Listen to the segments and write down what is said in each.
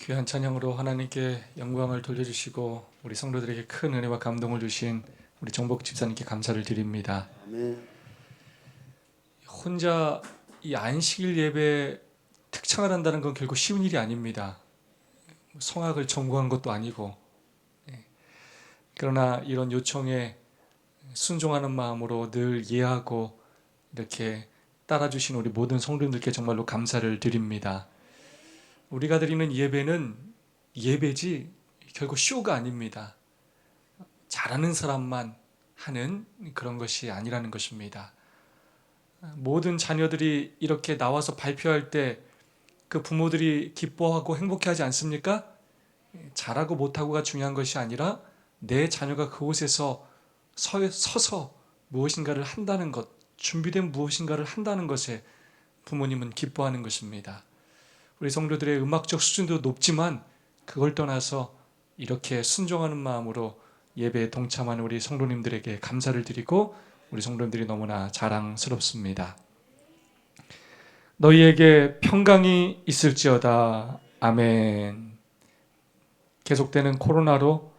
귀한 찬양으로 하나님께 영광을 돌려주시고 우리 성도들에게 큰 은혜와 감동을 주신 우리 정복 집사님께 감사를 드립니다. 아멘. 혼자 이 안식일 예배 특창을 한다는 건 결국 쉬운 일이 아닙니다. 성악을 전공한 것도 아니고, 그러나 이런 요청에 순종하는 마음으로 늘 이해하고 이렇게 따라주신 우리 모든 성도님들께 정말로 감사를 드립니다. 우리가 드리는 예배는 예배지 결국 쇼가 아닙니다. 잘하는 사람만 하는 그런 것이 아니라는 것입니다. 모든 자녀들이 이렇게 나와서 발표할 때 그 부모들이 기뻐하고 행복해하지 않습니까? 잘하고 못하고가 중요한 것이 아니라 내 자녀가 그곳에서 서서 무엇인가를 한다는 것, 준비된 무엇인가를 한다는 것에 부모님은 기뻐하는 것입니다. 우리 성도들의 음악적 수준도 높지만 그걸 떠나서 이렇게 순종하는 마음으로 예배에 동참하는 우리 성도님들에게 감사를 드리고 우리 성도님들이 너무나 자랑스럽습니다. 너희에게 평강이 있을지어다. 아멘. 계속되는 코로나로,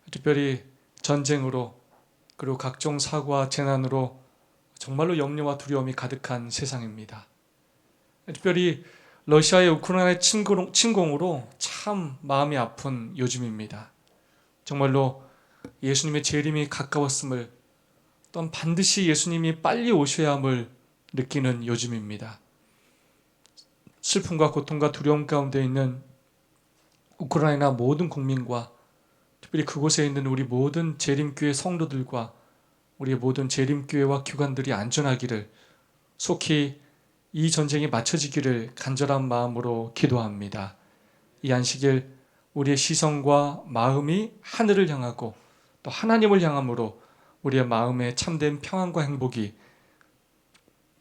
특별히 전쟁으로, 그리고 각종 사고와 재난으로 정말로 염려와 두려움이 가득한 세상입니다. 특별히 러시아의 우크라이나 침공으로 참 마음이 아픈 요즘입니다. 정말로 예수님의 재림이 가까웠음을, 또한 반드시 예수님이 빨리 오셔야 함을 느끼는 요즘입니다. 슬픔과 고통과 두려움 가운데 있는 우크라이나 모든 국민과 특별히 그곳에 있는 우리 모든 재림교회 성도들과 우리의 모든 재림교회와 교관들이 안전하기를, 속히 이 전쟁이 마쳐지기를 간절한 마음으로 기도합니다. 이 안식일 우리의 시선과 마음이 하늘을 향하고 또 하나님을 향함으로 우리의 마음에 참된 평안과 행복이,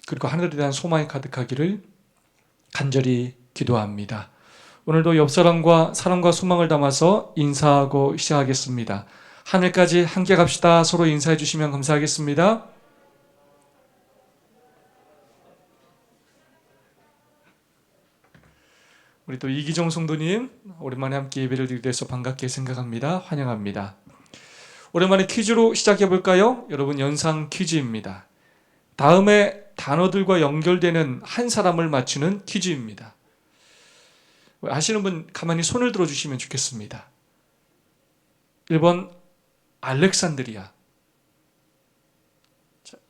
그리고 하늘에 대한 소망이 가득하기를 간절히 기도합니다. 오늘도 옆사람과 사랑과 소망을 담아서 인사하고 시작하겠습니다. 하늘까지 함께 갑시다. 서로 인사해 주시면 감사하겠습니다. 우리 또 이기정 성도님, 오랜만에 함께 예배를 드리게 돼서 반갑게 생각합니다. 환영합니다. 오랜만에 퀴즈로 시작해 볼까요? 여러분, 연상 퀴즈입니다. 다음에 단어들과 연결되는 한 사람을 맞추는 퀴즈입니다. 아시는 분 가만히 손을 들어주시면 좋겠습니다. 1번 알렉산드리아,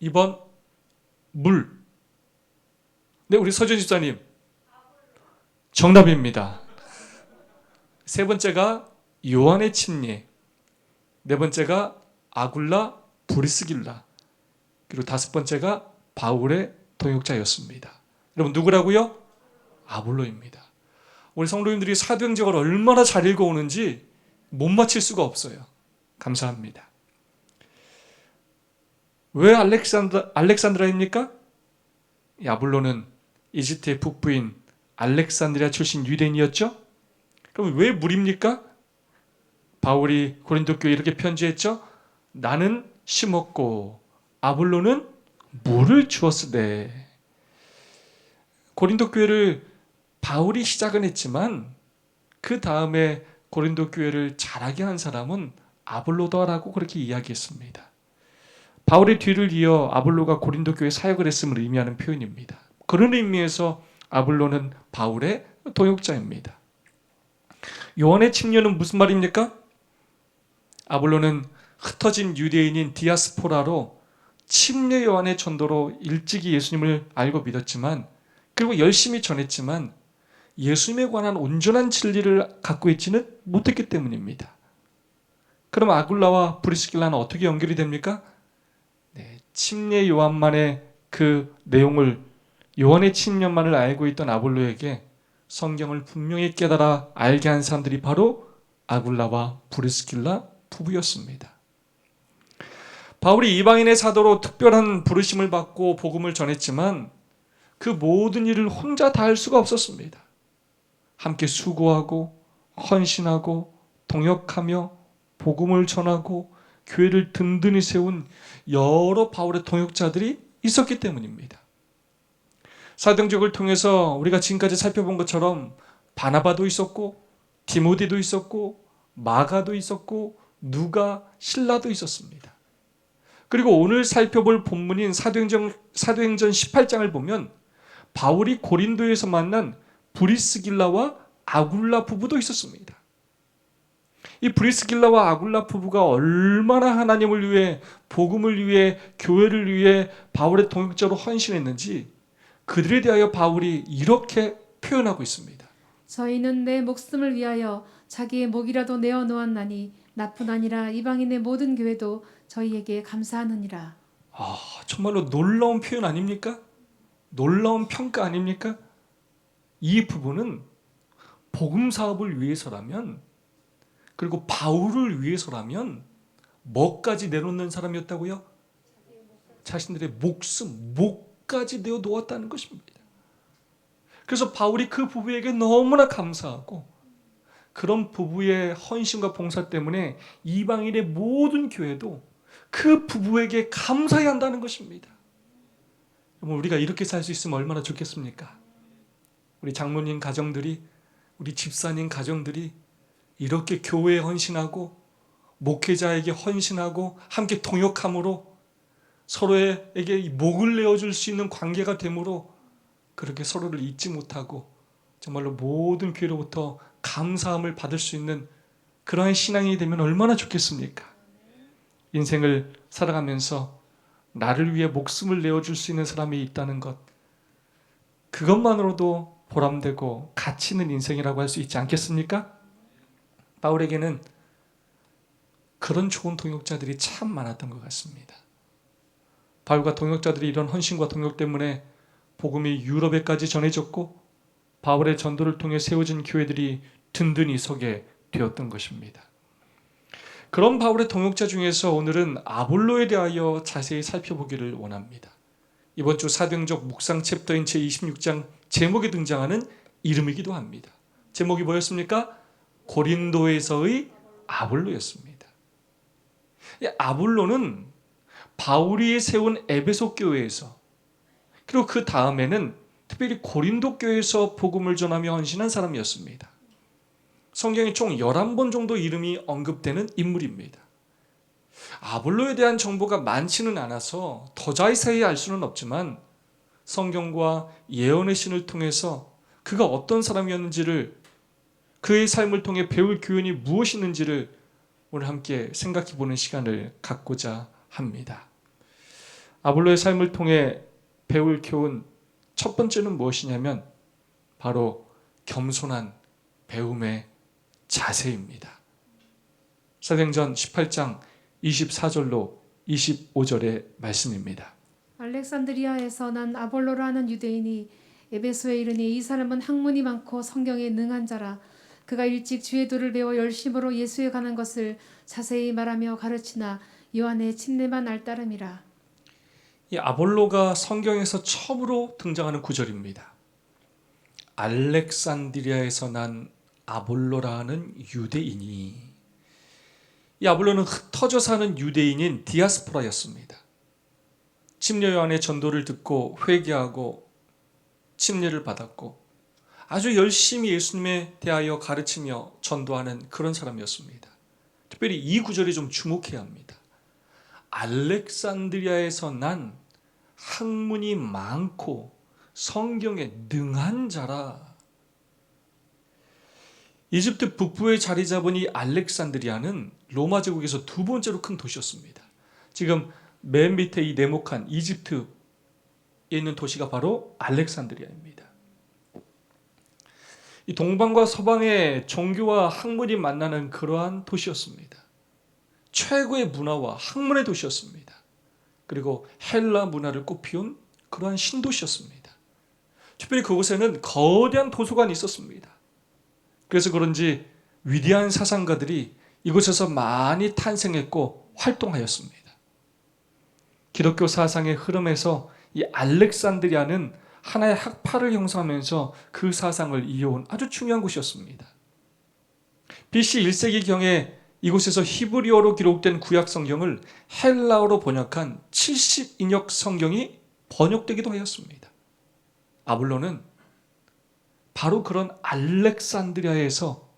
2번 물. 네, 우리 서준 집사님 정답입니다. 세 번째가 요한의 침례, 네 번째가 아굴라 브리스길라, 그리고 다섯 번째가 바울의 동역자였습니다. 여러분, 누구라고요? 아볼로입니다. 우리 성도님들이 사도행전을 얼마나 잘 읽어오는지 못 맞힐 수가 없어요. 감사합니다. 왜 알렉산드라입니까? 아볼로는 이집트의 북부인 알렉산드리아 출신 유대인이었죠? 그럼 왜 물입니까? 바울이 고린도 교회에 이렇게 편지했죠? 나는 심었고 아볼로는 물을 주었으되. 고린도 교회를 바울이 시작은 했지만 그 다음에 고린도 교회를 자라게 한 사람은 아볼로다라고 그렇게 이야기했습니다. 바울의 뒤를 이어 아볼로가 고린도 교회 사역을 했음을 의미하는 표현입니다. 그런 의미에서 아볼로는 바울의 동역자입니다. 요한의 침례는 무슨 말입니까? 아볼로는 흩어진 유대인인 디아스포라로 침례 요한의 전도로 일찍이 예수님을 알고 믿었지만, 그리고 열심히 전했지만 예수님에 관한 온전한 진리를 갖고 있지는 못했기 때문입니다. 그럼 아굴라와 브리스길라는 어떻게 연결이 됩니까? 네, 침례 요한만의 그 내용을, 요한의 침례만을 알고 있던 아볼로에게 성경을 분명히 깨달아 알게 한 사람들이 바로 아굴라와 브리스길라 부부였습니다. 바울이 이방인의 사도로 특별한 부르심을 받고 복음을 전했지만 그 모든 일을 혼자 다 할 수가 없었습니다. 함께 수고하고 헌신하고 동역하며 복음을 전하고 교회를 든든히 세운 여러 바울의 동역자들이 있었기 때문입니다. 사도행전을 통해서 우리가 지금까지 살펴본 것처럼 바나바도 있었고 디모데도 있었고 마가도 있었고 누가, 실라도 있었습니다. 그리고 오늘 살펴볼 본문인 사도행전 18장을 보면 바울이 고린도에서 만난 브리스길라와 아굴라 부부도 있었습니다. 이 브리스길라와 아굴라 부부가 얼마나 하나님을 위해, 복음을 위해, 교회를 위해 바울의 동역자로 헌신했는지 그들에 대하여 바울이 이렇게 표현하고 있습니다. 저희는 내 목숨을 위하여 자기의 목이라도 내어 놓았나니 나뿐 아니라 이방인의 모든 교회도 저희에게 감사하느니라. 정말로 놀라운 표현 아닙니까? 놀라운 평가 아닙니까? 이 부분은 복음 사업을 위해서라면, 그리고 바울을 위해서라면 뭐까지 내놓는 사람이었다고요? 자신들의 목까지 내어 놓았다는 것입니다. 그래서 바울이 그 부부에게 너무나 감사하고, 그런 부부의 헌신과 봉사 때문에 이방인의 모든 교회도 그 부부에게 감사해야 한다는 것입니다. 우리가 이렇게 살 수 있으면 얼마나 좋겠습니까? 우리 장로님 가정들이, 우리 집사님 가정들이 이렇게 교회에 헌신하고 목회자에게 헌신하고 함께 동역함으로 서로에게 목을 내어줄 수 있는 관계가 되므로 그렇게 서로를 잊지 못하고 정말로 모든 교회로부터 감사함을 받을 수 있는 그러한 신앙이 되면 얼마나 좋겠습니까? 인생을 살아가면서 나를 위해 목숨을 내어줄 수 있는 사람이 있다는 것, 그것만으로도 보람되고 가치 있는 인생이라고 할 수 있지 않겠습니까? 바울에게는 그런 좋은 동역자들이 참 많았던 것 같습니다. 바울과 동역자들이 이런 헌신과 동역 때문에 복음이 유럽에까지 전해졌고 바울의 전도를 통해 세워진 교회들이 든든히 서게 되었던 것입니다. 그런 바울의 동역자 중에서 오늘은 아볼로에 대하여 자세히 살펴보기를 원합니다. 이번 주 사도행전 묵상 챕터인 제26장 제목에 등장하는 이름이기도 합니다. 제목이 뭐였습니까? 고린도에서의 아볼로였습니다. 이 아볼로는 바울이 세운 에베소 교회에서, 그리고 그 다음에는 특별히 고린도 교회에서 복음을 전하며 헌신한 사람이었습니다. 성경에 총 11번 정도 이름이 언급되는 인물입니다. 아볼로에 대한 정보가 많지는 않아서 더 자세히 알 수는 없지만 성경과 예언의 신을 통해서 그가 어떤 사람이었는지를, 그의 삶을 통해 배울 교훈이 무엇이었는지를 오늘 함께 생각해 보는 시간을 갖고자 합니다. 아볼로의 삶을 통해 배울 교훈 첫 번째는 무엇이냐면 바로 겸손한 배움의 자세입니다. 사도행전 18장 24절로 25절의 말씀입니다. 알렉산드리아에서 난 아볼로라는 유대인이 에베소에 이르니 이 사람은 학문이 많고 성경에 능한 자라. 그가 일찍 주의 도를 배워 열심으로 예수에 관한 것을 자세히 말하며 가르치나 요한의 침례만 알 따름이라. 이 아볼로가 성경에서 처음으로 등장하는 구절입니다. 알렉산드리아에서 난 아볼로라는 유대인이, 이 아볼로는 흩어져 사는 유대인인 디아스포라였습니다. 침례 요한의 전도를 듣고 회개하고 침례를 받았고 아주 열심히 예수님에 대하여 가르치며 전도하는 그런 사람이었습니다. 특별히 이 구절에 좀 주목해야 합니다. 알렉산드리아에서 난 학문이 많고 성경에 능한 자라. 이집트 북부에 자리 잡은 이 알렉산드리아는 로마 제국에서 두 번째로 큰 도시였습니다. 지금 맨 밑에 이 네모칸 이집트에 있는 도시가 바로 알렉산드리아입니다. 이 동방과 서방의 종교와 학문이 만나는 그러한 도시였습니다. 최고의 문화와 학문의 도시였습니다. 그리고 헬라 문화를 꽃피운 그러한 신도시였습니다. 특별히 그곳에는 거대한 도서관이 있었습니다. 그래서 그런지 위대한 사상가들이 이곳에서 많이 탄생했고 활동하였습니다. 기독교 사상의 흐름에서 이 알렉산드리아는 하나의 학파를 형성하면서 그 사상을 이어온 아주 중요한 곳이었습니다. BC 1세기경에 이곳에서 히브리어로 기록된 구약 성경을 헬라어로 번역한 70인역 성경이 번역되기도 하였습니다. 아볼로는 바로 그런 알렉산드리아에서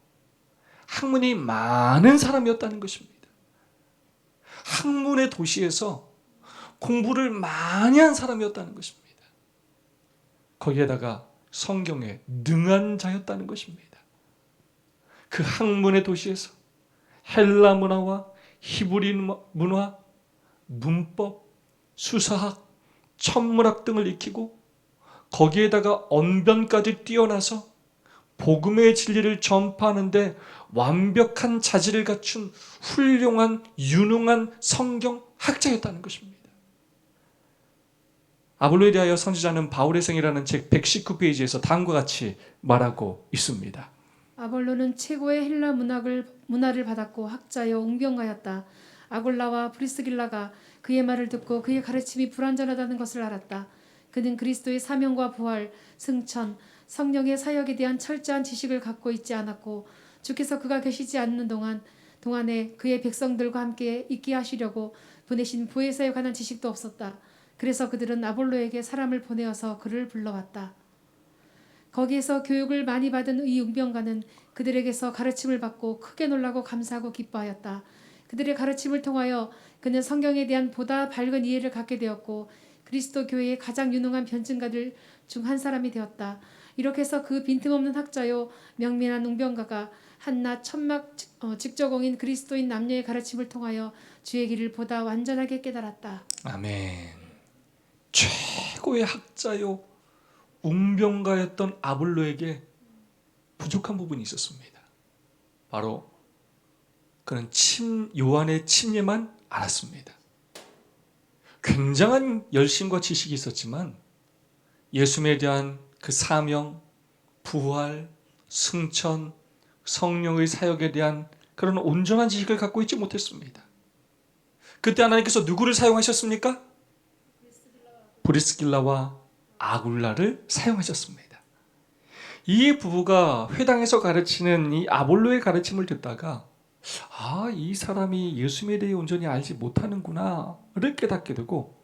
학문이 많은 사람이었다는 것입니다. 학문의 도시에서 공부를 많이 한 사람이었다는 것입니다. 거기에다가 성경에 능한 자였다는 것입니다. 그 학문의 도시에서 헬라 문화와 히브리 문화, 문법, 수사학, 천문학 등을 익히고 거기에다가 언변까지 뛰어나서 복음의 진리를 전파하는데 완벽한 자질을 갖춘 훌륭한 유능한 성경학자였다는 것입니다. 아볼로에 대하여 선지자는 바울의 생이라는 책 119페이지에서 다음과 같이 말하고 있습니다. 아볼로는 최고의 헬라 문화를 받았고 학자여 웅변가였다. 아골라와 브리스길라가 그의 말을 듣고 그의 가르침이 불완전하다는 것을 알았다. 그는 그리스도의 사명과 부활, 승천, 성령의 사역에 대한 철저한 지식을 갖고 있지 않았고 주께서 그가 계시지 않는 동안에 그의 백성들과 함께 있게 하시려고 보내신 보혜사에 관한 지식도 없었다. 그래서 그들은 아볼로에게 사람을 보내어서 그를 불러왔다. 거기에서 교육을 많이 받은 이 웅변가는 그들에게서 가르침을 받고 크게 놀라고 감사하고 기뻐하였다. 그들의 가르침을 통하여 그는 성경에 대한 보다 밝은 이해를 갖게 되었고 그리스도 교회의 가장 유능한 변증가들 중 한 사람이 되었다. 이렇게 해서 그 빈틈없는 학자요 명민한 웅변가가 한낱 천막 직조공인 그리스도인 남녀의 가르침을 통하여 주의 길을 보다 완전하게 깨달았다. 아멘. 최고의 학자요 웅변가였던 아볼로에게 부족한 부분이 있었습니다. 바로 그는 요한의 침례만 알았습니다. 굉장한 열심과 지식이 있었지만 예수님에 대한 그 사명, 부활, 승천, 성령의 사역에 대한 그런 온전한 지식을 갖고 있지 못했습니다. 그때 하나님께서 누구를 사용하셨습니까? 브리스길라와 아굴라를 사용하셨습니다. 이 부부가 회당에서 가르치는 이 아볼로의 가르침을 듣다가 이 사람이 예수님에 대해 온전히 알지 못하는구나를 깨닫게 되고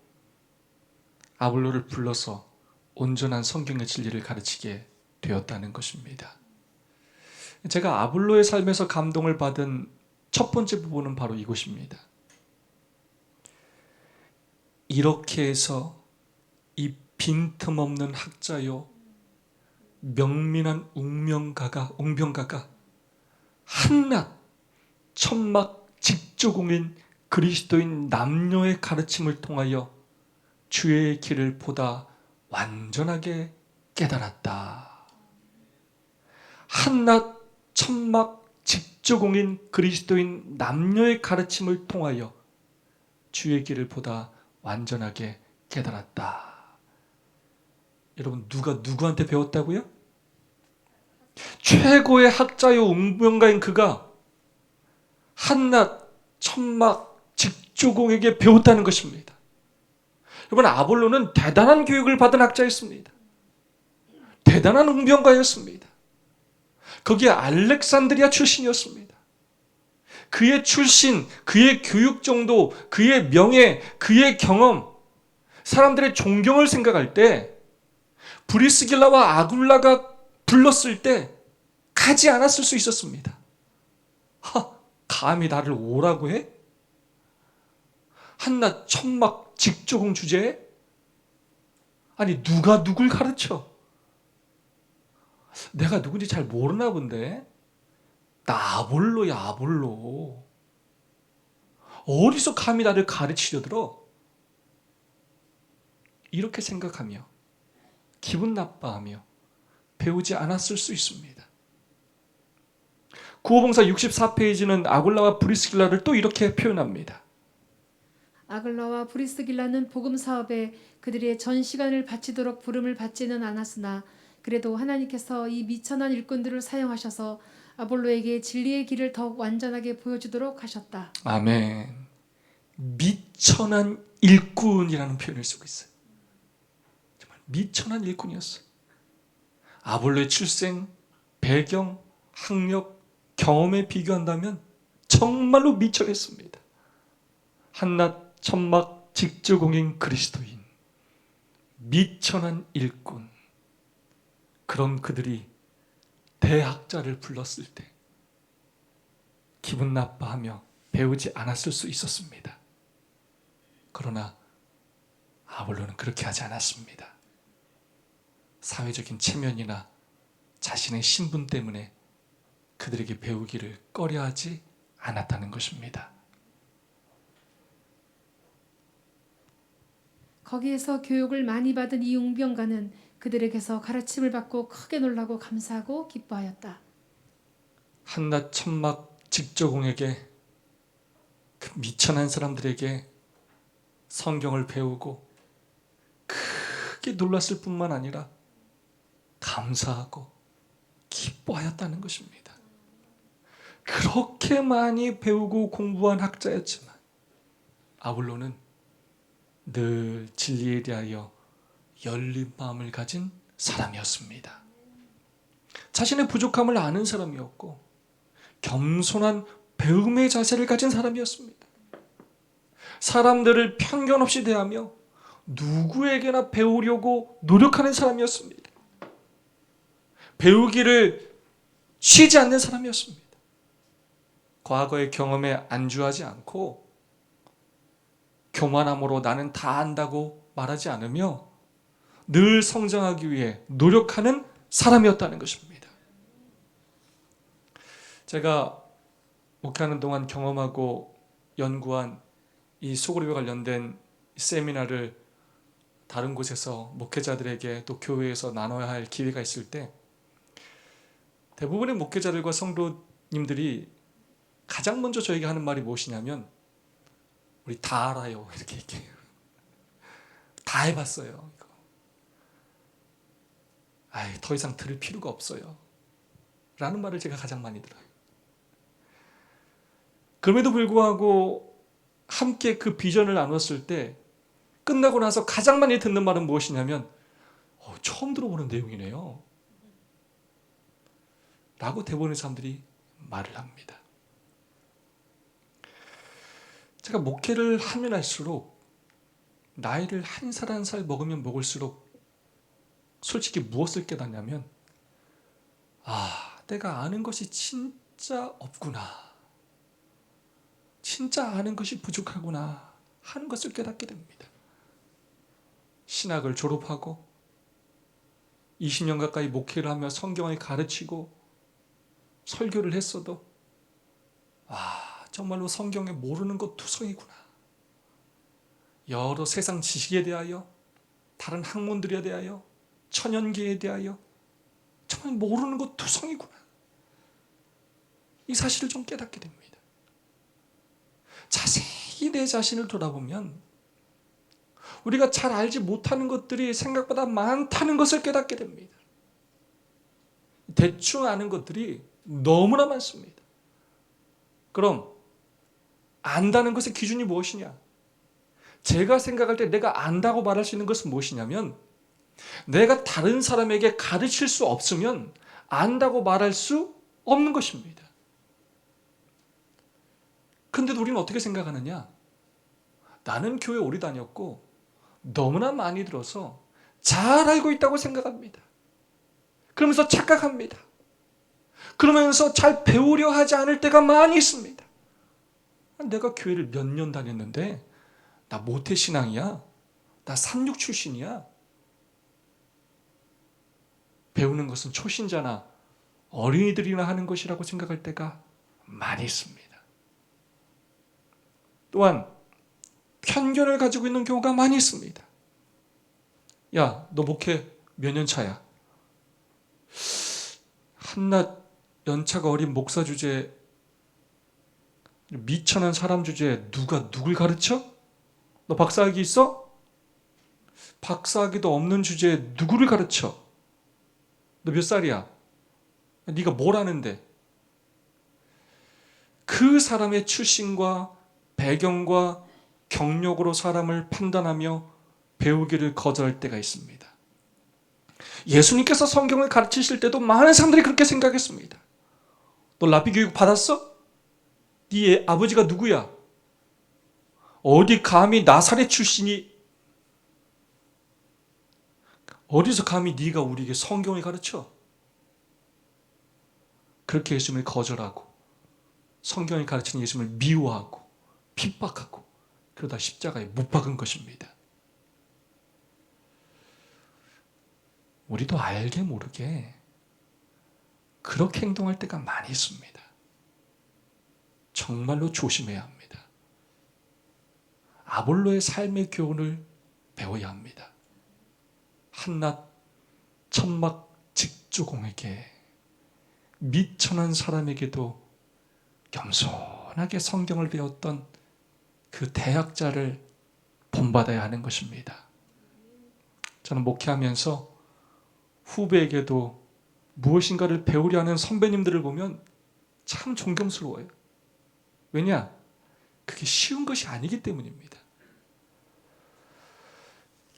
아볼로를 불러서 온전한 성경의 진리를 가르치게 되었다는 것입니다. 제가 아볼로의 삶에서 감동을 받은 첫 번째 부분은 바로 이것입니다. 이렇게 해서 이 빈틈없는 학자요 명민한 웅변가가 한낱 천막 직조공인 그리스도인 남녀의 가르침을 통하여 주의 길을 보다 완전하게 깨달았다. 한낱 천막 직조공인 그리스도인 남녀의 가르침을 통하여 주의 길을 보다 완전하게 깨달았다. 여러분 누가 누구한테 배웠다고요? 최고의 학자요 웅변가인 그가 한낱 천막 직조공에게 배웠다는 것입니다. 여러분 아볼로는 대단한 교육을 받은 학자였습니다. 대단한 웅변가였습니다. 거기에 알렉산드리아 출신이었습니다. 그의 출신, 그의 교육 정도, 그의 명예, 그의 경험, 사람들의 존경을 생각할 때 브리스길라와 아굴라가 불렀을 때 가지 않았을 수 있었습니다. 감히 나를 오라고 해? 한낱 천막 직조공 주제에? 아니 누가 누굴 가르쳐? 내가 누군지 잘 모르나 본데 나 아볼로야 아볼로. 어디서 감히 나를 가르치려 들어? 이렇게 생각하며 기분 나빠하며 배우지 않았을 수 있습니다. 구호봉사 64페이지는 아굴라와 브리스길라를 또 이렇게 표현합니다. 아글라와 브리스길라는 복음 사업에 그들의 전 시간을 바치도록 부름을 받지는 않았으나 그래도 하나님께서 이 미천한 일꾼들을 사용하셔서 아볼로에게 진리의 길을 더욱 완전하게 보여주도록 하셨다. 아멘. 미천한 일꾼이라는 표현을 쓰고 있어요. 정말 미천한 일꾼이었어요. 아볼로의 출생, 배경, 학력, 경험에 비교한다면 정말로 미천했습니다. 한낱 천막 직조공인 그리스도인, 미천한 일꾼. 그런 그들이 대학자를 불렀을 때 기분 나빠하며 배우지 않았을 수 있었습니다. 그러나 아볼로는 그렇게 하지 않았습니다. 사회적인 체면이나 자신의 신분 때문에 그들에게 배우기를 꺼려하지 않았다는 것입니다. 거기에서 교육을 많이 받은 이 웅병가는 그들에게서 가르침을 받고 크게 놀라고 감사하고 기뻐하였다. 한낱 천막 직조공에게 그 미천한 사람들에게 성경을 배우고 크게 놀랐을 뿐만 아니라 감사하고 기뻐하였다는 것입니다. 그렇게 많이 배우고 공부한 학자였지만 아볼로는 늘 진리에 대하여 열린 마음을 가진 사람이었습니다. 자신의 부족함을 아는 사람이었고 겸손한 배움의 자세를 가진 사람이었습니다. 사람들을 편견 없이 대하며 누구에게나 배우려고 노력하는 사람이었습니다. 배우기를 쉬지 않는 사람이었습니다. 과거의 경험에 안주하지 않고 교만함으로 나는 다 안다고 말하지 않으며 늘 성장하기 위해 노력하는 사람이었다는 것입니다. 제가 목회하는 동안 경험하고 연구한 이 소그룹에 관련된 세미나를 다른 곳에서 목회자들에게 또 교회에서 나눠야 할 기회가 있을 때 대부분의 목회자들과 성도님들이 가장 먼저 저에게 하는 말이 무엇이냐면 우리 다 알아요 이렇게 얘기해요. 다 해봤어요. 더 이상 들을 필요가 없어요 라는 말을 제가 가장 많이 들어요. 그럼에도 불구하고 함께 그 비전을 나눴을 때 끝나고 나서 가장 많이 듣는 말은 무엇이냐면 처음 들어보는 내용이네요 라고 대부분의 사람들이 말을 합니다. 제가 목회를 하면 할수록 나이를 한 살 한 살 먹으면 먹을수록 솔직히 무엇을 깨닫냐면 내가 아는 것이 진짜 없구나, 진짜 아는 것이 부족하구나 하는 것을 깨닫게 됩니다. 신학을 졸업하고 20년 가까이 목회를 하며 성경을 가르치고 설교를 했어도 정말로 성경에 모르는 것 투성이구나. 여러 세상 지식에 대하여, 다른 학문들에 대하여, 천연계에 대하여 정말 모르는 것 투성이구나. 이 사실을 좀 깨닫게 됩니다. 자세히 내 자신을 돌아보면 우리가 잘 알지 못하는 것들이 생각보다 많다는 것을 깨닫게 됩니다. 대충 아는 것들이 너무나 많습니다. 그럼 안다는 것의 기준이 무엇이냐? 제가 생각할 때 내가 안다고 말할 수 있는 것은 무엇이냐면 내가 다른 사람에게 가르칠 수 없으면 안다고 말할 수 없는 것입니다. 근데도 우리는 어떻게 생각하느냐? 나는 교회 오래 다녔고 너무나 많이 들어서 잘 알고 있다고 생각합니다. 그러면서 착각합니다. 그러면서 잘 배우려 하지 않을 때가 많이 있습니다. 내가 교회를 몇 년 다녔는데 나 모태신앙이야? 나 삼육 출신이야? 배우는 것은 초신자나 어린이들이나 하는 것이라고 생각할 때가 많이 있습니다. 또한 편견을 가지고 있는 경우가 많이 있습니다. 야, 너 목회 몇 년 차야? 한낱 연차가 어린 목사 주제에 미천한 사람 주제에 누가 누굴 가르쳐? 너 박사학위 있어? 박사학위도 없는 주제에 누구를 가르쳐? 너 몇 살이야? 네가 뭘 아는데? 그 사람의 출신과 배경과 경력으로 사람을 판단하며 배우기를 거절할 때가 있습니다. 예수님께서 성경을 가르치실 때도 많은 사람들이 그렇게 생각했습니다. 너 랍비 교육 받았어? 네 아버지가 누구야? 어디 감히 나사렛 출신이 어디서 감히 네가 우리에게 성경을 가르쳐? 그렇게 예수님을 거절하고 성경이 가르치는 예수님을 미워하고 핍박하고 그러다 십자가에 못 박은 것입니다. 우리도 알게 모르게 그렇게 행동할 때가 많이 있습니다. 정말로 조심해야 합니다. 아볼로의 삶의 교훈을 배워야 합니다. 한낱 천막 직조공에게 미천한 사람에게도 겸손하게 성경을 배웠던 그 대학자를 본받아야 하는 것입니다. 저는 목회하면서 후배에게도 무엇인가를 배우려 하는 선배님들을 보면 참 존경스러워요. 왜냐? 그게 쉬운 것이 아니기 때문입니다.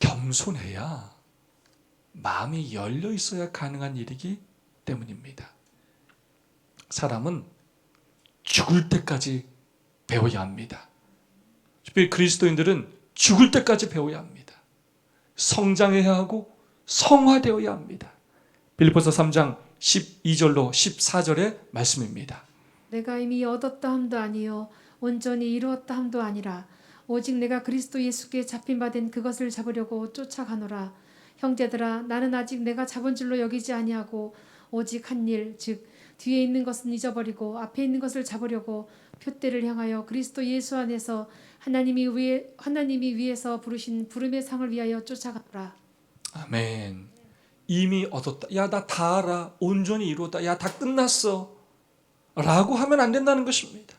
겸손해야 마음이 열려 있어야 가능한 일이기 때문입니다. 사람은 죽을 때까지 배워야 합니다. 특별히 그리스도인들은 죽을 때까지 배워야 합니다. 성장해야 하고 성화되어야 합니다. 빌립보서 3장 12절로 14절의 말씀입니다. 내가 이미 얻었다 함도 아니요 온전히 이루었다 함도 아니라 오직 내가 그리스도 예수께 잡힌 바 된 그것을 잡으려고 쫓아가노라. 형제들아 나는 아직 내가 잡은 줄로 여기지 아니하고 오직 한 일 즉 뒤에 있는 것은 잊어버리고 앞에 있는 것을 잡으려고 표대를 향하여 그리스도 예수 안에서 하나님이 위에서 부르신 부름의 상을 위하여 쫓아가노라. 아멘. 이미 얻었다. 야, 나 다 알아. 온전히 이루었다. 야, 다 끝났어. 라고 하면 안 된다는 것입니다.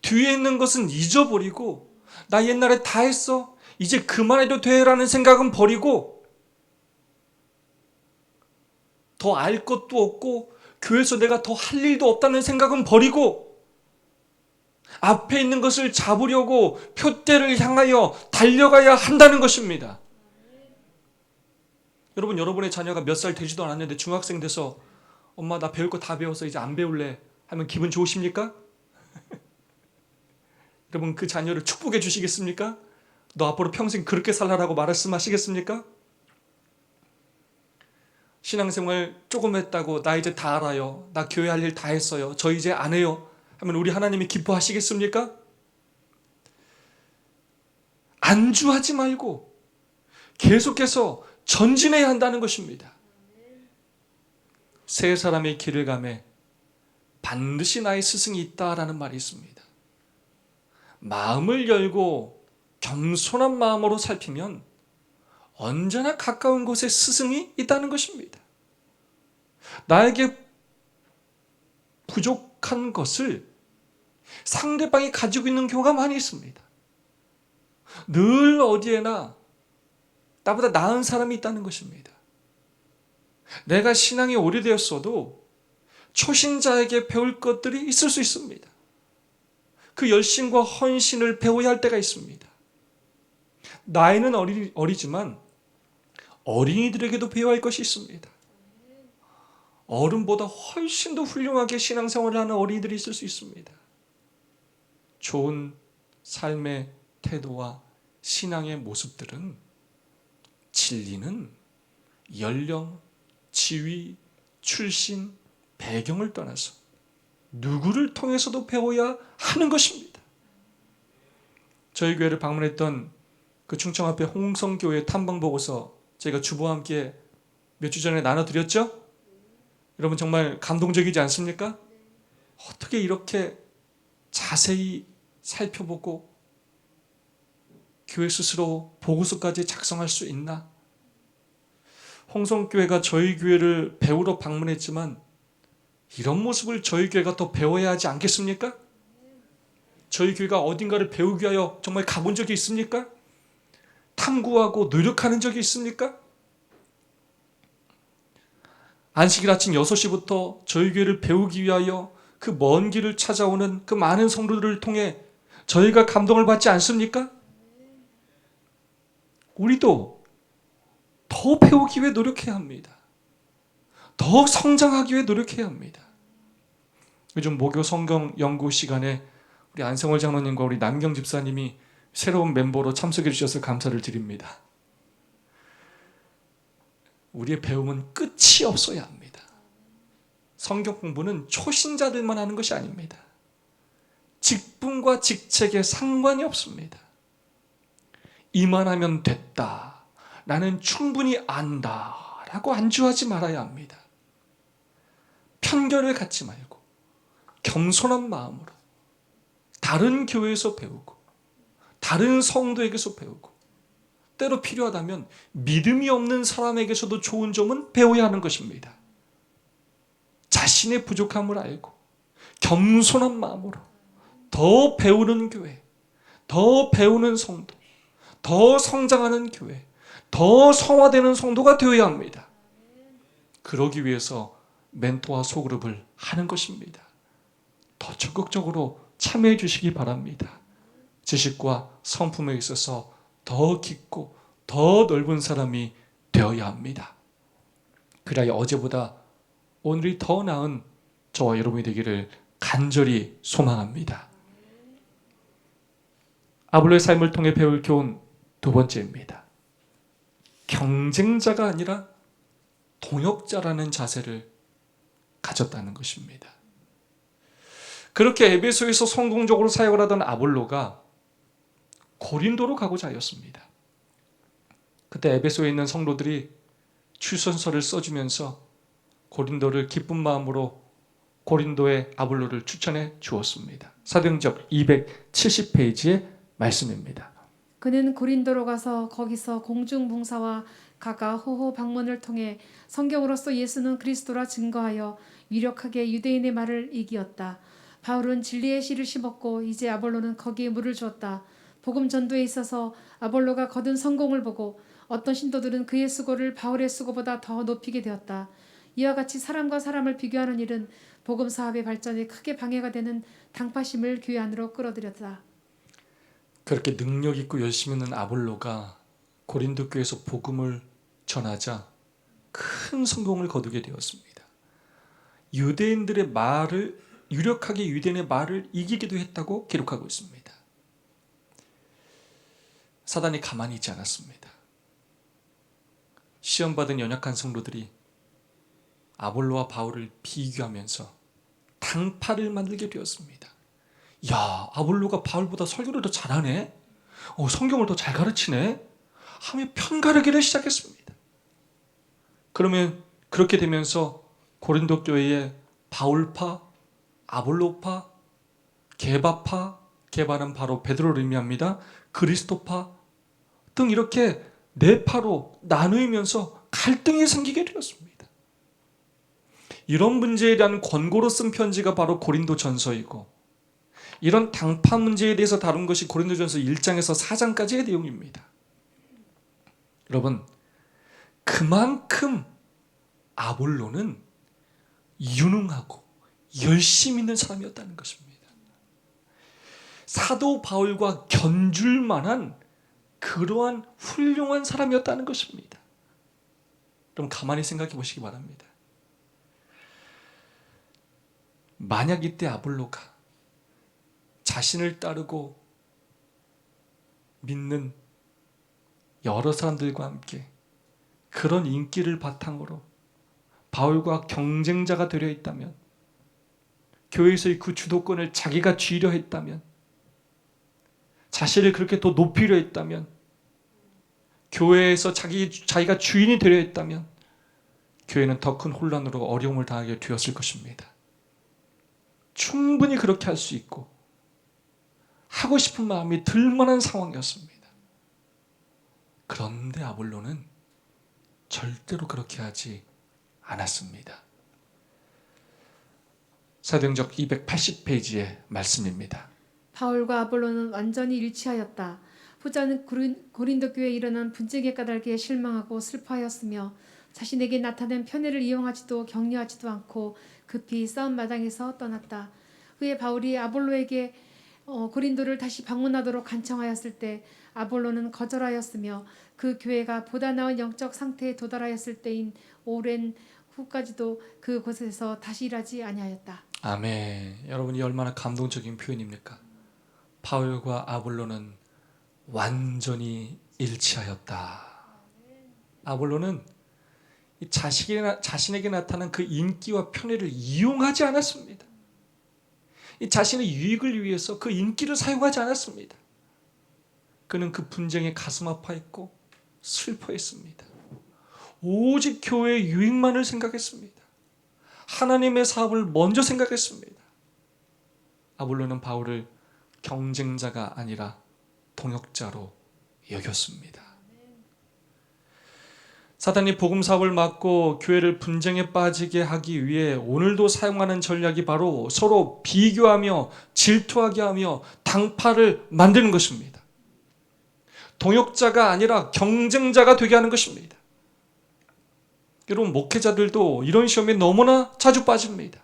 뒤에 있는 것은 잊어버리고 나 옛날에 다 했어. 이제 그만해도 돼라는 생각은 버리고 더 알 것도 없고 교회에서 내가 더 할 일도 없다는 생각은 버리고 앞에 있는 것을 잡으려고 표대를 향하여 달려가야 한다는 것입니다. 여러분, 여러분의 자녀가 몇 살 되지도 않았는데 중학생 돼서 엄마 나 배울 거 다 배워서 이제 안 배울래 하면 기분 좋으십니까? 여러분, 그 자녀를 축복해 주시겠습니까? 너 앞으로 평생 그렇게 살라라고 말씀하시겠습니까? 신앙생활 조금 했다고 나 이제 다 알아요. 나 교회 할 일 다 했어요. 저 이제 안 해요. 하면 우리 하나님이 기뻐하시겠습니까? 안주하지 말고 계속해서 전진해야 한다는 것입니다. 세 사람의 길을 가매 반드시 나의 스승이 있다라는 말이 있습니다. 마음을 열고 겸손한 마음으로 살피면 언제나 가까운 곳에 스승이 있다는 것입니다. 나에게 부족한 것을 상대방이 가지고 있는 경우가 많이 있습니다. 늘 어디에나 나보다 나은 사람이 있다는 것입니다. 내가 신앙이 오래되었어도 초신자에게 배울 것들이 있을 수 있습니다. 그 열심과 헌신을 배워야 할 때가 있습니다. 나이는 어리지만 어린이들에게도 배워야 할 것이 있습니다. 어른보다 훨씬 더 훌륭하게 신앙생활을 하는 어린이들이 있을 수 있습니다. 좋은 삶의 태도와 신앙의 모습들은 진리는 연령, 지위, 출신, 배경을 떠나서 누구를 통해서도 배워야 하는 것입니다. 저희 교회를 방문했던 그 충청 앞에 홍성교회 탐방보고서 저희가 주보와 함께 몇 주 전에 나눠드렸죠? 여러분 정말 감동적이지 않습니까? 어떻게 이렇게 자세히 살펴보고 교회 스스로 보고서까지 작성할 수 있나? 홍성교회가 저희 교회를 배우러 방문했지만 이런 모습을 저희 교회가 더 배워야 하지 않겠습니까? 저희 교회가 어딘가를 배우기 위하여 정말 가본 적이 있습니까? 탐구하고 노력하는 적이 있습니까? 안식일 아침 6시부터 저희 교회를 배우기 위하여 그 먼 길을 찾아오는 그 많은 성도들을 통해 저희가 감동을 받지 않습니까? 우리도 더 배우기 위해 노력해야 합니다. 더 성장하기 위해 노력해야 합니다. 요즘 목요 성경 연구 시간에 우리 안성월 장로님과 우리 남경 집사님이 새로운 멤버로 참석해 주셔서 감사를 드립니다. 우리의 배움은 끝이 없어야 합니다. 성경 공부는 초신자들만 하는 것이 아닙니다. 직분과 직책에 상관이 없습니다. 이만하면 됐다. 나는 충분히 안다. 라고 안주하지 말아야 합니다. 편견을 갖지 말고 겸손한 마음으로 다른 교회에서 배우고 다른 성도에게서 배우고 때로 필요하다면 믿음이 없는 사람에게서도 좋은 점은 배워야 하는 것입니다. 자신의 부족함을 알고 겸손한 마음으로 더 배우는 교회, 더 배우는 성도, 더 성장하는 교회, 더 성화되는 성도가 되어야 합니다. 그러기 위해서 멘토와 소그룹을 하는 것입니다. 더 적극적으로 참여해 주시기 바랍니다. 지식과 성품에 있어서 더 깊고 더 넓은 사람이 되어야 합니다. 그래야 어제보다 오늘이 더 나은 저와 여러분이 되기를 간절히 소망합니다. 아볼로의 삶을 통해 배울 교훈 두 번째입니다. 경쟁자가 아니라 동역자라는 자세를 가졌다는 것입니다. 그렇게 에베소에서 성공적으로 사역을 하던 아볼로가 고린도로 가고자 하였습니다. 그때 에베소에 있는 성도들이 추천서를 써주면서 고린도를 기쁜 마음으로 고린도의 아볼로를 추천해 주었습니다. 사도행전 270페이지의 말씀입니다. 그는 고린도로 가서 거기서 공중봉사와 각각 호호 방문을 통해 성경으로서 예수는 그리스도라 증거하여 유력하게 유대인의 말을 이기었다. 바울은 진리의 씨를 심었고 이제 아볼로는 거기에 물을 주었다. 복음 전도에 있어서 아볼로가 거둔 성공을 보고 어떤 신도들은 그의 수고를 바울의 수고보다 더 높이게 되었다. 이와 같이 사람과 사람을 비교하는 일은 복음 사업의 발전에 크게 방해가 되는 당파심을 교회 안으로 끌어들였다. 그렇게 능력 있고 열심히 있는 아볼로가 고린도 교회에서 복음을 전하자 큰 성공을 거두게 되었습니다. 유대인들의 말을 유력하게 유대인의 말을 이기기도 했다고 기록하고 있습니다. 사단이 가만히 있지 않았습니다. 시험받은 연약한 성도들이 아볼로와 바울을 비교하면서 당파를 만들게 되었습니다. 야, 아볼로가 바울보다 설교를 더 잘하네? 성경을 더 잘 가르치네? 하며 편가르기를 시작했습니다. 그러면 그렇게 되면서 고린도 교회에 바울파, 아볼로파, 게바파, 게바는 바로 베드로를 의미합니다. 그리스도파 등 이렇게 네 파로 나누면서 갈등이 생기게 되었습니다. 이런 문제에 대한 권고로 쓴 편지가 바로 고린도 전서이고 이런 당파 문제에 대해서 다룬 것이 고린도전서 1장에서 4장까지의 내용입니다. 여러분, 그만큼 아볼로는 유능하고 열심 있는 사람이었다는 것입니다. 사도 바울과 견줄 만한 그러한 훌륭한 사람이었다는 것입니다. 그럼 가만히 생각해 보시기 바랍니다. 만약 이때 아볼로가 자신을 따르고 믿는 여러 사람들과 함께 그런 인기를 바탕으로 바울과 경쟁자가 되려 있다면, 교회에서의 그 주도권을 자기가 쥐려 했다면, 자신을 그렇게 더 높이려 했다면, 교회에서 자기가 주인이 되려 했다면 교회는 더 큰 혼란으로 어려움을 당하게 되었을 것입니다. 충분히 그렇게 할 수 있고 하고 싶은 마음이 들 만한 상황이었습니다. 그런데 아볼로는 절대로 그렇게 하지 않았습니다. 사도행전 280페이지의 말씀입니다. 바울과 아볼로는 완전히 일치하였다. 후자는 고린도 교회에 일어난 분쟁의 까닭에 실망하고 슬퍼하였으며 자신에게 나타낸 편애를 이용하지도 격려하지도 않고 급히 싸움 마당에서 떠났다. 후에 바울이 아볼로에게 고린도를 다시 방문하도록 간청하였을 때 아볼로는 거절하였으며 그 교회가 보다 나은 영적 상태에 도달하였을 때인 오랜 후까지도 그곳에서 다시 일하지 아니하였다. 아멘. 여러분이 얼마나 감동적인 표현입니까? 바울과 아볼로는 완전히 일치하였다. 아볼로는 자신에게 나타난 그 인기와 편애를 이용하지 않았습니다. 이 자신의 유익을 위해서 그 인기를 사용하지 않았습니다. 그는 그 분쟁에 가슴 아파했고 슬퍼했습니다. 오직 교회의 유익만을 생각했습니다. 하나님의 사업을 먼저 생각했습니다. 아볼로는 바울을 경쟁자가 아니라 동역자로 여겼습니다. 사단이 복음 사업을 막고 교회를 분쟁에 빠지게 하기 위해 오늘도 사용하는 전략이 바로 서로 비교하며 질투하게 하며 당파를 만드는 것입니다. 동역자가 아니라 경쟁자가 되게 하는 것입니다. 여러분, 목회자들도 이런 시험에 너무나 자주 빠집니다.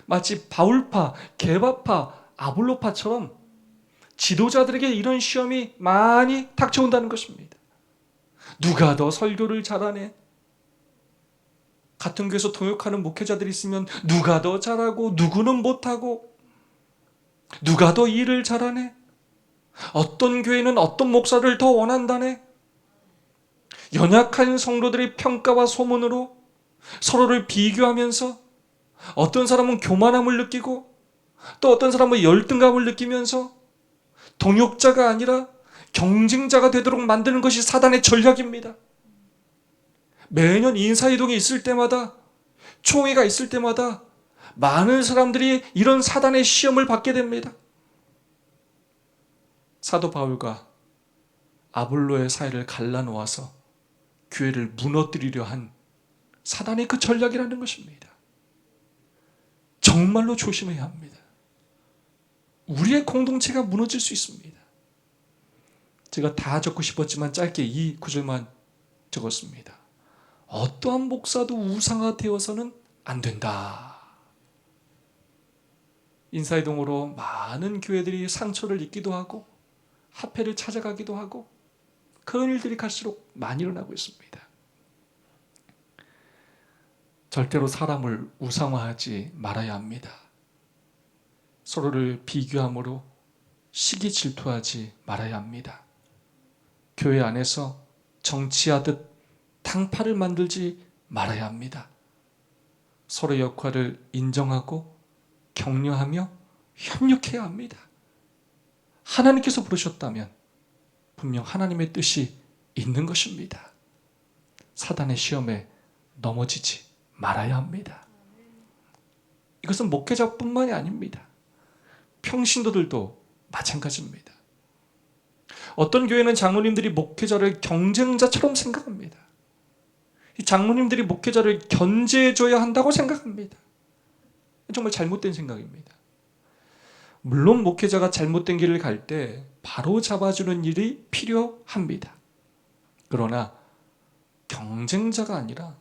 마치 바울파, 게바파, 아볼로파처럼 지도자들에게 이런 시험이 많이 닥쳐온다는 것입니다. 누가 더 설교를 잘하네? 같은 교회에서 동역하는 목회자들이 있으면 누가 더 잘하고 누구는 못하고, 누가 더 일을 잘하네? 어떤 교회는 어떤 목사를 더 원한다네? 연약한 성도들의 평가와 소문으로 서로를 비교하면서 어떤 사람은 교만함을 느끼고 또 어떤 사람은 열등감을 느끼면서 동역자가 아니라 경쟁자가 되도록 만드는 것이 사단의 전략입니다. 매년 인사이동이 있을 때마다, 총회가 있을 때마다 많은 사람들이 이런 사단의 시험을 받게 됩니다. 사도 바울과 아볼로의 사이를 갈라놓아서 교회를 무너뜨리려 한 사단의 그 전략이라는 것입니다. 정말로 조심해야 합니다. 우리의 공동체가 무너질 수 있습니다. 제가 다 적고 싶었지만 짧게 이 구절만 적었습니다. 어떠한 목사도 우상화되어서는 안 된다. 인사이동으로 많은 교회들이 상처를 입기도 하고 합회를 찾아가기도 하고 그런 일들이 갈수록 많이 일어나고 있습니다. 절대로 사람을 우상화하지 말아야 합니다. 서로를 비교함으로 시기 질투하지 말아야 합니다. 교회 안에서 정치하듯 당파를 만들지 말아야 합니다. 서로의 역할을 인정하고 격려하며 협력해야 합니다. 하나님께서 부르셨다면 분명 하나님의 뜻이 있는 것입니다. 사단의 시험에 넘어지지 말아야 합니다. 이것은 목회자뿐만이 아닙니다. 평신도들도 마찬가지입니다. 어떤 교회는 장로님들이 목회자를 경쟁자처럼 생각합니다. 이 장로님들이 목회자를 견제해줘야 한다고 생각합니다. 정말 잘못된 생각입니다. 물론 목회자가 잘못된 길을 갈 때 바로 잡아주는 일이 필요합니다. 그러나 경쟁자가 아니라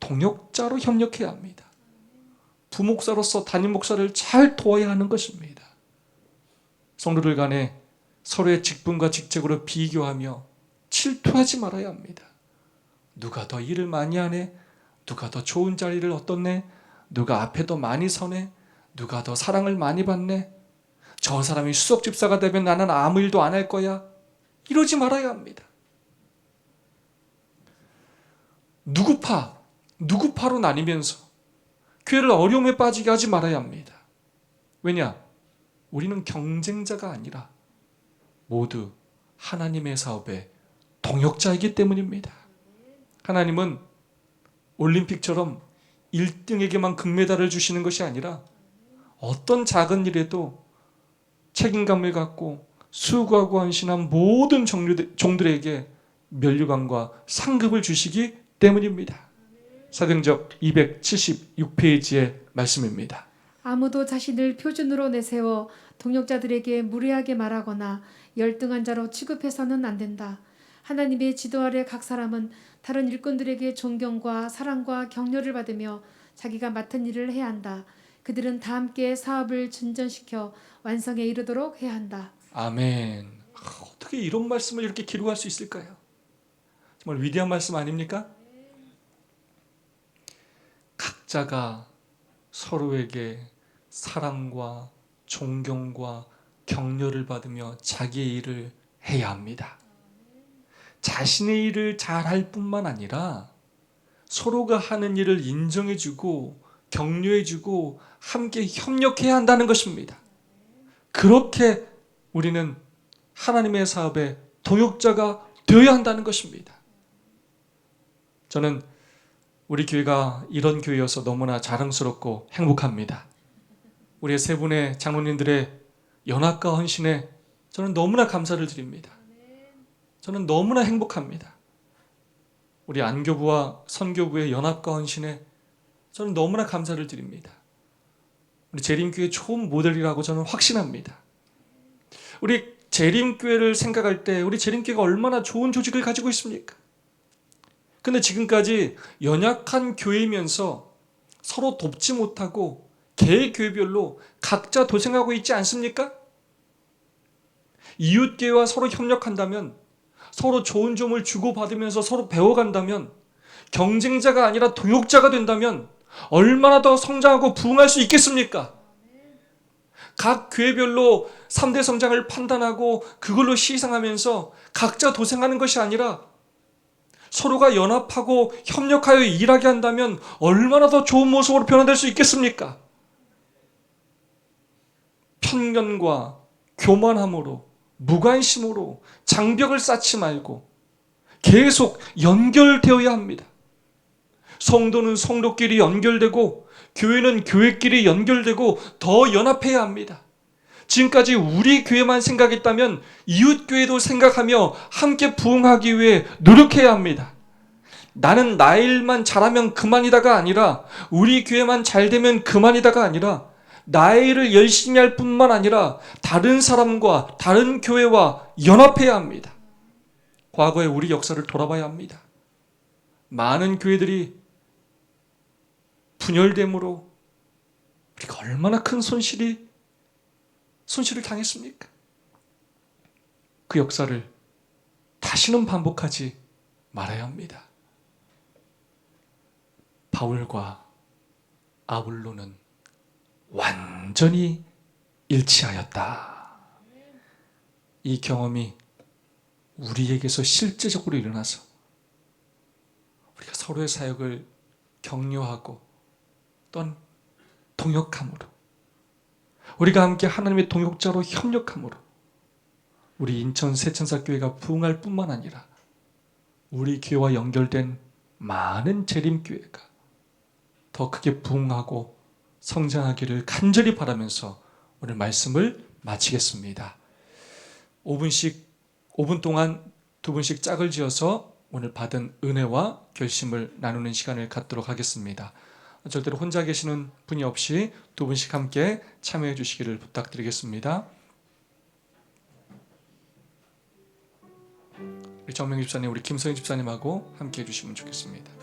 동역자로 협력해야 합니다. 부목사로서 담임 목사를 잘 도와야 하는 것입니다. 성도들 간에 서로의 직분과 직책으로 비교하며 질투하지 말아야 합니다. 누가 더 일을 많이 하네? 누가 더 좋은 자리를 얻었네? 누가 앞에 더 많이 서네? 누가 더 사랑을 많이 받네? 저 사람이 수석 집사가 되면 나는 아무 일도 안 할 거야. 이러지 말아야 합니다. 누구파로 나뉘면서 교회를 어려움에 빠지게 하지 말아야 합니다. 왜냐? 우리는 경쟁자가 아니라 모두 하나님의 사업의 동역자이기 때문입니다. 하나님은 올림픽처럼 1등에게만 금메달을 주시는 것이 아니라 어떤 작은 일에도 책임감을 갖고 수고하고 헌신한 모든 종들에게 면류관과 상급을 주시기 때문입니다. 사도행전 276페이지의 말씀입니다. 아무도 자신을 표준으로 내세워 동역자들에게 무례하게 말하거나 열등한 자로 취급해서는 안 된다. 하나님의 지도 아래 각 사람은 다른 일꾼들에게 존경과 사랑과 격려를 받으며 자기가 맡은 일을 해야 한다. 그들은 다 함께 사업을 진전시켜 완성에 이르도록 해야 한다. 아멘. 어떻게 이런 말씀을 이렇게 기록할 수 있을까요? 정말 위대한 말씀 아닙니까? 각자가 서로에게 사랑과 존경과 격려를 받으며 자기의 일을 해야 합니다. 자신의 일을 잘할 뿐만 아니라 서로가 하는 일을 인정해주고 격려해주고 함께 협력해야 한다는 것입니다. 그렇게 우리는 하나님의 사업의 동역자가 되어야 한다는 것입니다. 저는 우리 교회가 이런 교회여서 너무나 자랑스럽고 행복합니다. 우리 세 분의 장로님들의 연합과 헌신에 저는 너무나 감사를 드립니다. 저는 너무나 행복합니다. 우리 안교부와 선교부의 연합과 헌신에 저는 너무나 감사를 드립니다. 우리 재림교회 좋은 모델이라고 저는 확신합니다. 우리 재림교회를 생각할 때 우리 재림교회가 얼마나 좋은 조직을 가지고 있습니까? 근데 지금까지 연약한 교회이면서 서로 돕지 못하고 개 교회별로 각자 도생하고 있지 않습니까? 이웃교회와 서로 협력한다면, 서로 좋은 점을 주고받으면서 서로 배워간다면, 경쟁자가 아니라 동역자가 된다면 얼마나 더 성장하고 부흥할 수 있겠습니까? 각 교회별로 3대 성장을 판단하고 그걸로 시상하면서 각자 도생하는 것이 아니라 서로가 연합하고 협력하여 일하게 한다면 얼마나 더 좋은 모습으로 변화될 수 있겠습니까? 편견과 교만함으로, 무관심으로 장벽을 쌓지 말고 계속 연결되어야 합니다. 성도는 성도끼리 연결되고 교회는 교회끼리 연결되고 더 연합해야 합니다. 지금까지 우리 교회만 생각했다면 이웃교회도 생각하며 함께 부흥하기 위해 노력해야 합니다. 나는 나 일만 잘하면 그만이다가 아니라, 우리 교회만 잘 되면 그만이다가 아니라, 나의 일을 열심히 할 뿐만 아니라 다른 사람과 다른 교회와 연합해야 합니다. 과거의 우리 역사를 돌아봐야 합니다. 많은 교회들이 분열됨으로 우리가 얼마나 큰 손실을 당했습니까? 그 역사를 다시는 반복하지 말아야 합니다. 바울과 아볼로는 완전히 일치하였다. 이 경험이 우리에게서 실제적으로 일어나서 우리가 서로의 사역을 격려하고 또한 동역함으로, 우리가 함께 하나님의 동역자로 협력함으로 우리 인천 새천사교회가 부흥할 뿐만 아니라 우리 교회와 연결된 많은 재림교회가 더 크게 부흥하고 성장하기를 간절히 바라면서 오늘 말씀을 마치겠습니다. 5분 동안 두 분씩 짝을 지어서 오늘 받은 은혜와 결심을 나누는 시간을 갖도록 하겠습니다. 절대로 혼자 계시는 분이 없이 두 분씩 함께 참여해 주시기를 부탁드리겠습니다. 우리 정명 집사님, 우리 김성희 집사님하고 함께 해주시면 좋겠습니다.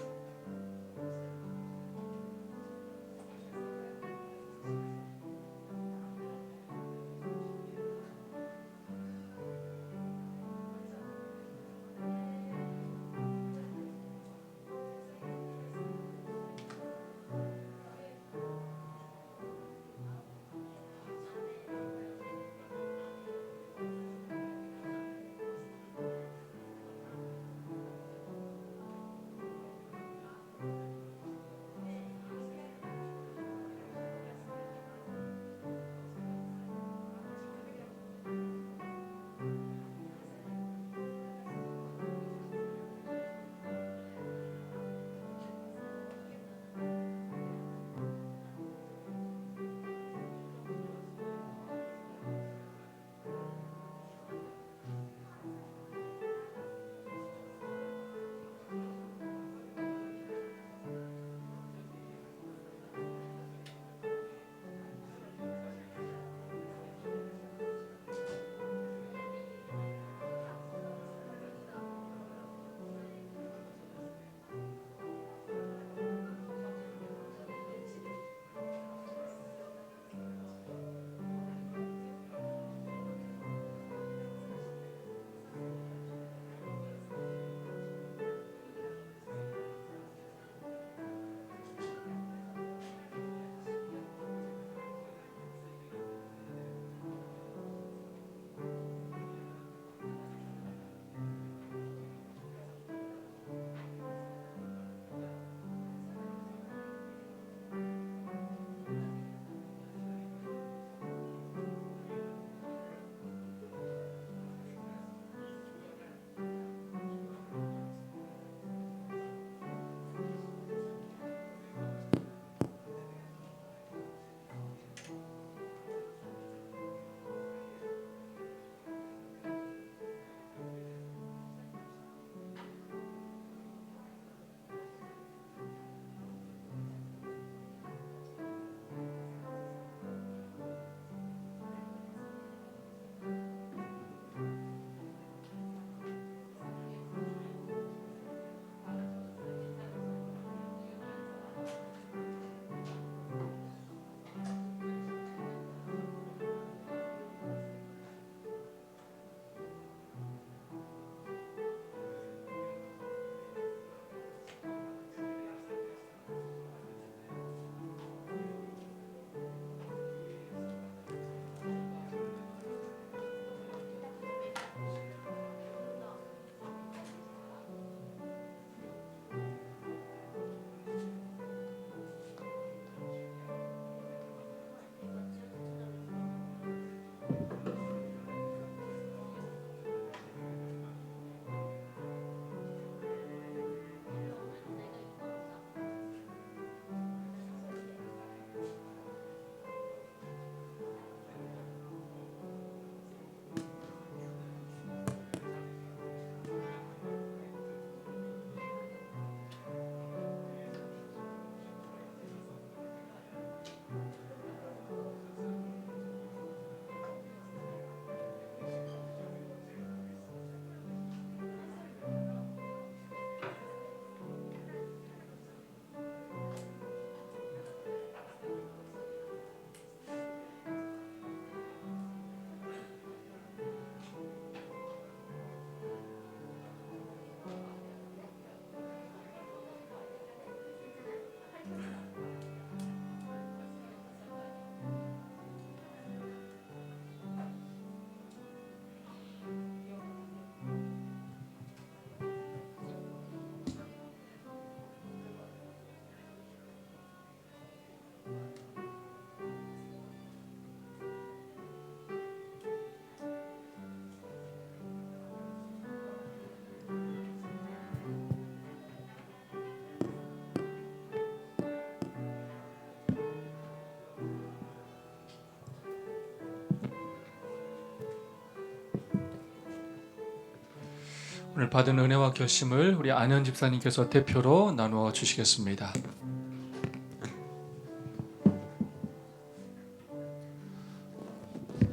오늘 받은 은혜와 결심을 우리 안현 집사님께서 대표로 나누어 주시겠습니다.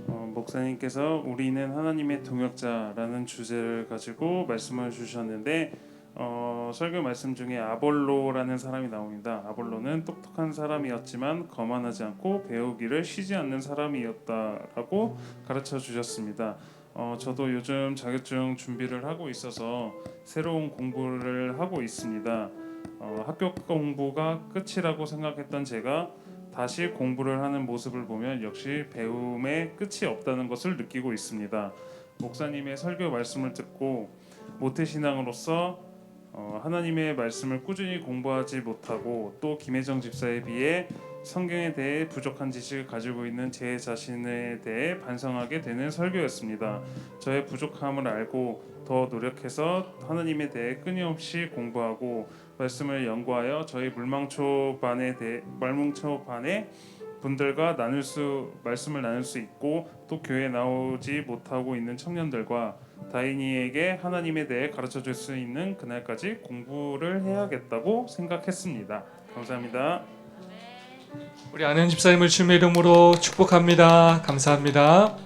목사님께서 우리는 하나님의 동역자라는 주제를 가지고 말씀을 주셨는데 설교 말씀 중에 아볼로라는 사람이 나옵니다. 아볼로는 똑똑한 사람이었지만 거만하지 않고 배우기를 쉬지 않는 사람이었다라고 가르쳐 주셨습니다. 저도 요즘 자격증 준비를 하고 있어서 새로운 공부를 하고 있습니다. 학교 공부가 끝이라고 생각했던 제가 다시 공부를 하는 모습을 보면 역시 배움에 끝이 없다는 것을 느끼고 있습니다. 목사님의 설교 말씀을 듣고 모태신앙으로서 하나님의 말씀을 꾸준히 공부하지 못하고 또 김혜정 집사에 비해 성경에 대해 부족한 지식을 가지고 있는 제 자신에 대해 반성하게 되는 설교였습니다. 저의 부족함을 알고 더 노력해서 하나님에 대해 끊임없이 공부하고 말씀을 연구하여 저희 물망초 반의 분들과 말씀을 나눌 수 있고 또 교회에 나오지 못하고 있는 청년들과 다인이에게 하나님에 대해 가르쳐 줄 수 있는 그날까지 공부를 해야겠다고 생각했습니다. 감사합니다. 우리 안현 집사님을 주님의 이름으로 축복합니다. 감사합니다.